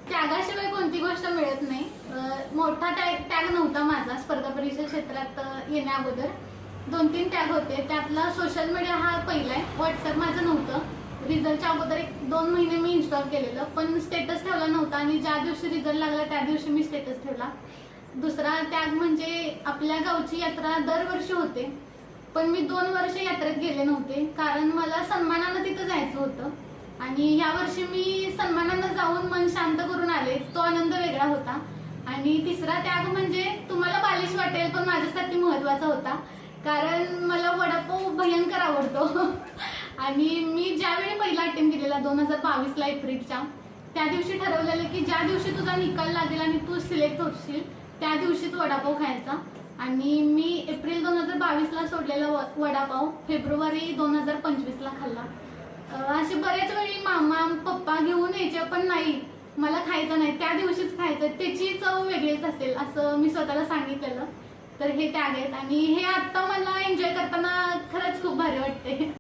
त्यागाशिवाय कोणती गोष्ट मिळत नाही. मोठा त्याग नव्हता माझा स्पर्धा परीक्षा क्षेत्रात येण्या अगोदर. 2-3 टॅग होते. त्यातला सोशल मीडिया हा पहिला आहे. व्हॉट्सअप माझं नव्हतं. रिझल्टच्या अगोदर 1-2 महिने मी इन्स्टॉल केलेलं, पण स्टेटस ठेवला नव्हता आणि ज्या दिवशी रिझल्ट लागला त्या दिवशी मी स्टेटस ठेवला. दुसरा त्याग म्हणजे आपल्या गावची यात्रा दरवर्षी होते, पण मी 2 वर्ष यात्रेत गेले नव्हते कारण मला सन्मानानं तिथं जायचं होतं. आणि ह्या वर्षी मी सन्मानानं जाऊन मन शांत करून आले. तो आनंद वेगळा होता. आणि तिसरा त्याग म्हणजे तुम्हाला बालिश वाटेल पण माझ्यासाठी महत्त्वाचा होता, कारण मला वडापाव भयंकर आवडतो. आणि मी ज्यावेळी पहिला अटेम्प्ट दिलेला 2022ला एप्रिलच्या, त्या दिवशी ठरवलेलं की ज्या दिवशी तुझा निकाल लागेल आणि तू सिलेक्ट होशील त्या दिवशीच वडापाव खायचा. आणि मी एप्रिल 2022ला सोडलेला वडापाव फेब्रुवारी 2025ला खाल्ला. असे बरेच वेळी मामा पप्पा घेऊन यायचे, पण नाही मला खायचं नाही, त्या दिवशीच खायचं, त्याची चव वेगळीच असेल असं मी स्वतःला सांगितलेलं. तर हे त्याग आहेत आणि हे आत्ता मला एन्जॉय करताना खरंच खूप भारी वाटते.